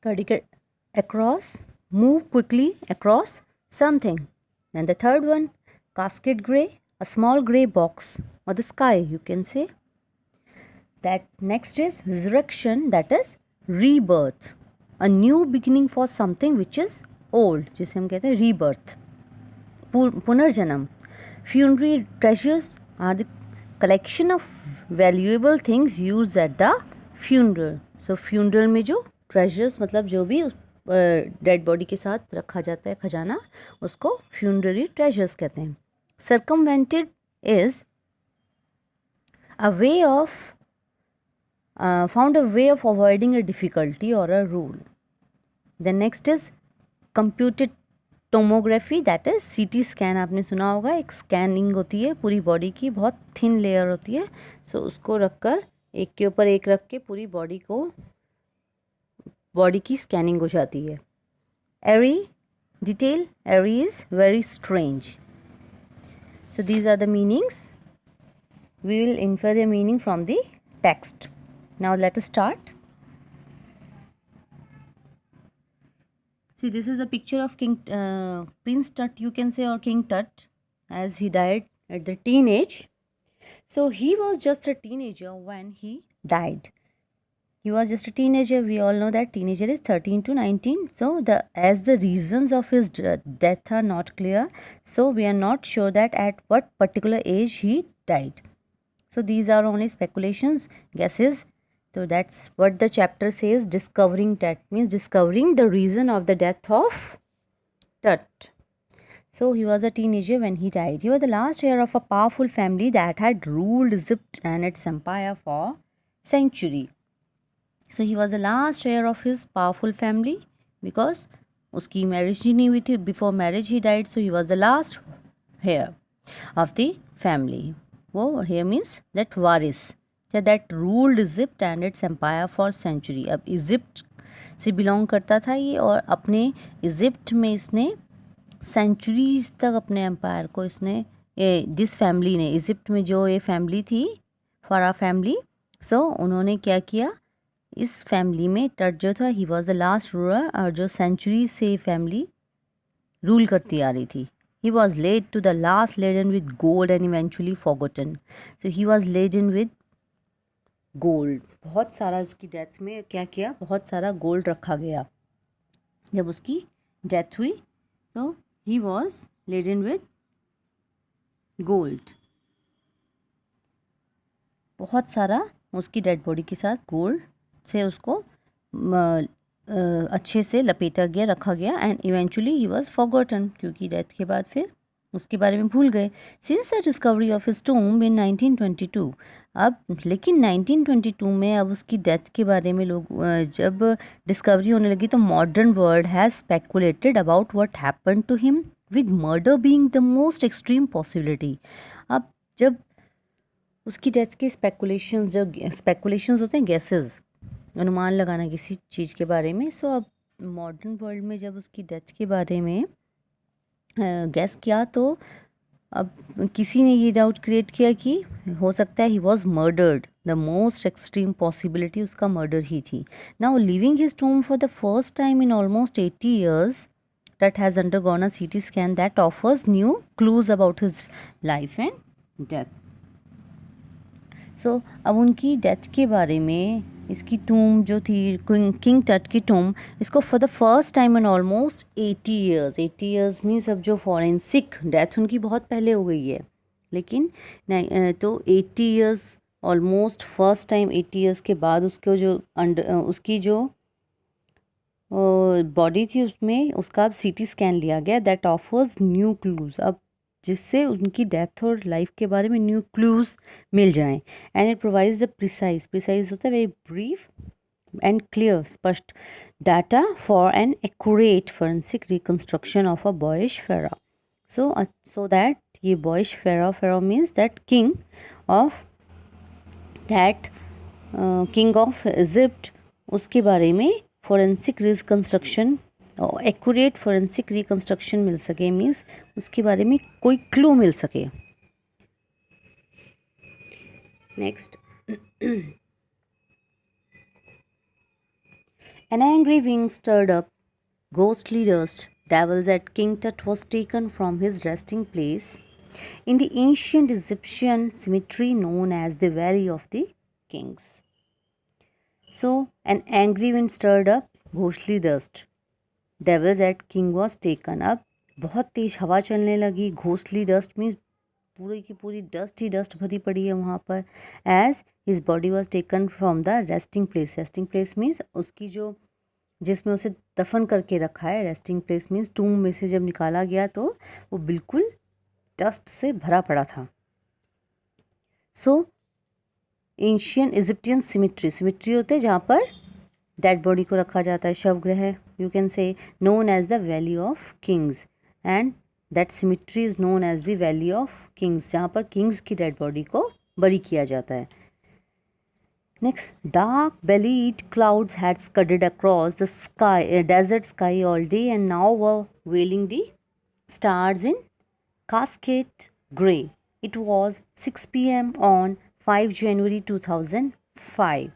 Cardigan across, move quickly across something. And the third one, casket gray, a small gray box or the sky, you can say. That next is resurrection, that is rebirth, a new beginning for something which is old, जिसे हम कहते हैं rebirth, पुनर्जन्म. Funerary treasures are the collection of valuable things used at the funeral. So funeral में जो treasures मतलब जो भी डेड बॉडी के साथ रखा जाता है खजाना, उसको funerary treasures कहते हैं. Circumvented is a way of found a way of avoiding a difficulty or a rule. The next is computed tomography, that is CT scan. आपने सुना होगा, एक स्कैनिंग होती है पूरी बॉडी की, बहुत थिन लेयर होती है. सो उसको रखकर एक के ऊपर एक रख के पूरी बॉडी की स्कैनिंग हो जाती है. Eerie detail, eerie is very strange. So these are the meanings. We will infer the meaning from the text. Now let us start. See, this is a picture of Prince Tut, you can say, or King Tut, as he died at the teenage. So he was just a teenager when he died. He was just a teenager. We all know that teenager is 13 to 19. So as the reasons of his death are not clear, so we are not sure that at what particular age he died. So these are only speculations, guesses. So that's what the chapter says. Discovering Tut means discovering the reason of the death of Tut. So he was a teenager when he died. He was the last heir of a powerful family that had ruled Egypt and its empire for centuries. So he was the last heir of his powerful family because उसकी marriage ही नहीं हुई थी. Before marriage he died. So he was the last heir of the family. वो heir means that Waris, that ruled Egypt and its empire for century. अब Egypt से belong करता था ये, और अपने इजिप्ट में इसने सेंचुरीज तक अपने एम्पायर को इसने दिस फैमिली ने, इजिप्ट में जो ये फैमिली थी, फ़ारा फैमिली, सो उन्होंने क्या किया, इस फैमिली में टट जो था, he was the last ruler, और जो सेंचुरीज से फैमिली रूल करती आ रही थी. He was laid to the last laden with gold and eventually forgotten. So he was laden with gold. बहुत सारा उसकी डेथ में क्या किया, बहुत सारा गोल्ड रखा गया. जब उसकी डेथ हुई तो he was laden with gold. बहुत सारा उसकी डेड बॉडी के साथ गोल्ड से उसको अच्छे से लपेटा गया, रखा गया. And eventually he was forgotten, क्योंकि डेथ के बाद फिर उसके बारे में भूल गए. Since the discovery of his tomb in 1922. अब लेकिन 1922 में अब उसकी डेथ के बारे में लोग जब डिस्कवरी होने लगी तो modern world has speculated about what happened to him, with murder being the most extreme possibility. अब जब उसकी डेथ के स्पेकुलेशंस, जब स्पेकुलेशंस होते हैं, गेसेस, अनुमान लगाना किसी चीज़ के बारे में, सो अब मॉडर्न वर्ल्ड में जब उसकी डेथ के बारे में गेस किया तो अब किसी ने ये डाउट क्रिएट किया कि हो सकता है he was murdered. The most extreme possibility उसका मर्डर ही थी. Now leaving his tomb for the first time in almost 80 years, that has undergone a CT scan that offers new clues about his life and death. So अब उनकी death के बारे में, इसकी टूम जो थी किंग टट की टूम, इसको for the first time in almost 80 years, 80 years means अब जो फॉरेंसिक डेथ उनकी बहुत पहले हो गई है, लेकिन तो 80 years almost first time 80 years के बाद उसको जो उसकी जो बॉडी थी उसमें उसका अब CT स्कैन लिया गया, दैट ऑफर्स न्यू क्लूज. अब जिससे उनकी डेथ और लाइफ के बारे में न्यू क्लूज मिल जाएं. And it provides the precise होता है वेरी ब्रीफ एंड क्लियर, स्पष्ट data for an accurate forensic reconstruction of a boyish pharaoh. So that ये boyish pharaoh means that king of Egypt, उसके बारे में forensic reconstruction, accurate forensic reconstruction मिल सके, means उसके बारे में कोई क्लू मिल सके. Next, An angry wind stirred up ghostly dust. Devils at King Tut was taken from his resting place in the ancient Egyptian cemetery known as the Valley of the Kings. So, an angry wind stirred up ghostly dust. Devils at King was taken up. बहुत तेज हवा चलने लगी. Ghostly dust means पूरी की पूरी dust ही dust भरी पड़ी है वहाँ पर. As his body was taken from the resting place. Resting place means उसकी जो जिसमें उसे दफन करके रखा है. रेस्टिंग प्लेस मीन्स टूम में से जब निकाला गया तो वो बिल्कुल डस्ट से भरा पड़ा था. सो एंशियन इजिप्टियन सिमिट्री. सिमिट्री होते हैं जहाँ पर डेड बॉडी को रखा जाता है, शवगृह. You can say known as the valley of kings and that cemetery is known as the valley of kings, जहाँ पर किंग्स की डेड बॉडी को बरी किया जाता है. Next, dark-bellied clouds had scudded across the sky, desert sky all day and now were veiling the stars in cascade grey. It was 6 p.m. on 5 January 2005.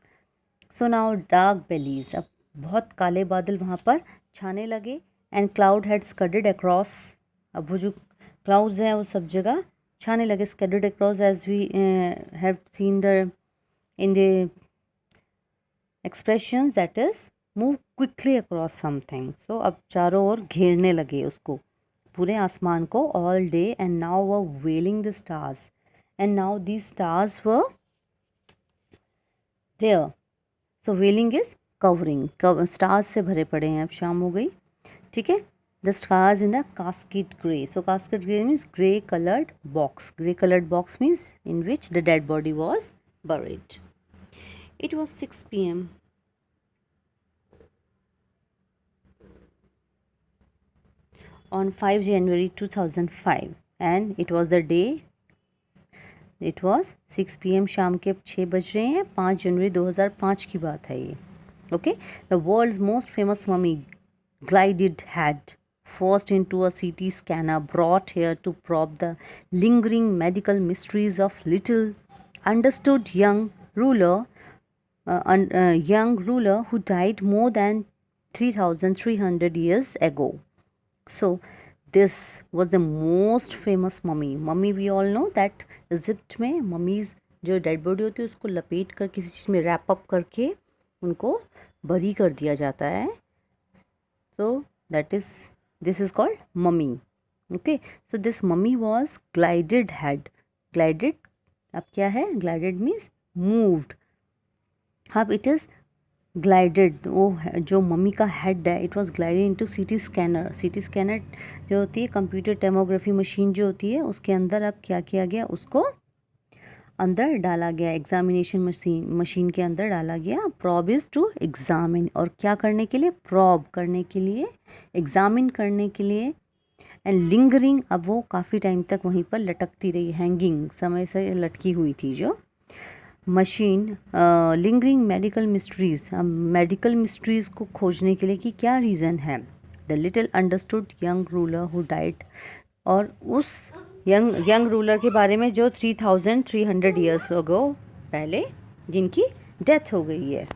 So now dark bellies, अब बहुत काले बादल वहाँ पर छाने लगे. And cloud had scudded across, अब वो जो clouds हैं वो सब जगह छाने लगे. Scudded across as we have seen the in the expressions, that is move quickly across something. So अब चारों ओर घेरने लगे उसको, पूरे आसमान को, all day. And now were veiling the stars, and now these stars were there. So veiling is covering, stars से भरे पड़े हैं. अब शाम हो गई, ठीक है. The stars in the cascade grey. So cascade grey means grey colored box. Grey colored box means in which the dead body was buried. It was 6 p.m. on 5 January 2005 and it was the day. It was 6 p.m. शाम के 6 बज रहे हैं. 5 जनवरी 2005 की बात है ये. Okay, the world's most famous mummy glided head forced into a CT scanner brought here to probe the lingering medical mysteries of little understood young ruler who died more than 3,300 years ago. So this was the most famous mummy. Mummy we all know that Egypt में mummies जो dead body होती है उसको लपेट कर किसी चीज़ में wrap up करके उनको बरी कर दिया जाता है. So this is called mummy. Okay, so this mummy was glided head. Glided अब क्या है? Glided means moved. अब इट इज़ ग्लाइडेड, वो जो मम्मी का हेड है, इट वॉज ग्लाइडेड इनटू सीटी स्कैनर. सीटी स्कैनर जो होती है कंप्यूटर टेमोग्राफी मशीन जो होती है, उसके अंदर अब क्या किया गया, उसको अंदर डाला गया. एग्जामिनेशन मशीन के अंदर डाला गया. प्रॉब इज़ टू एग्जामिन, और क्या करने के लिए? प्रॉब करने के लिए, एग्जामिन करने के लिए. एंड लिंगरिंग, अब वो काफ़ी टाइम तक वहीं पर लटकती रही, हैंगिंग, समय से लटकी हुई थी जो machine. Lingering medical mysteries, medical mysteries को खोजने के लिए कि क्या रीज़न है. The little understood young ruler who died, और उस यंग रूलर के बारे में जो 3,300 ईयर्स अगो पहले जिनकी डेथ हो गई है.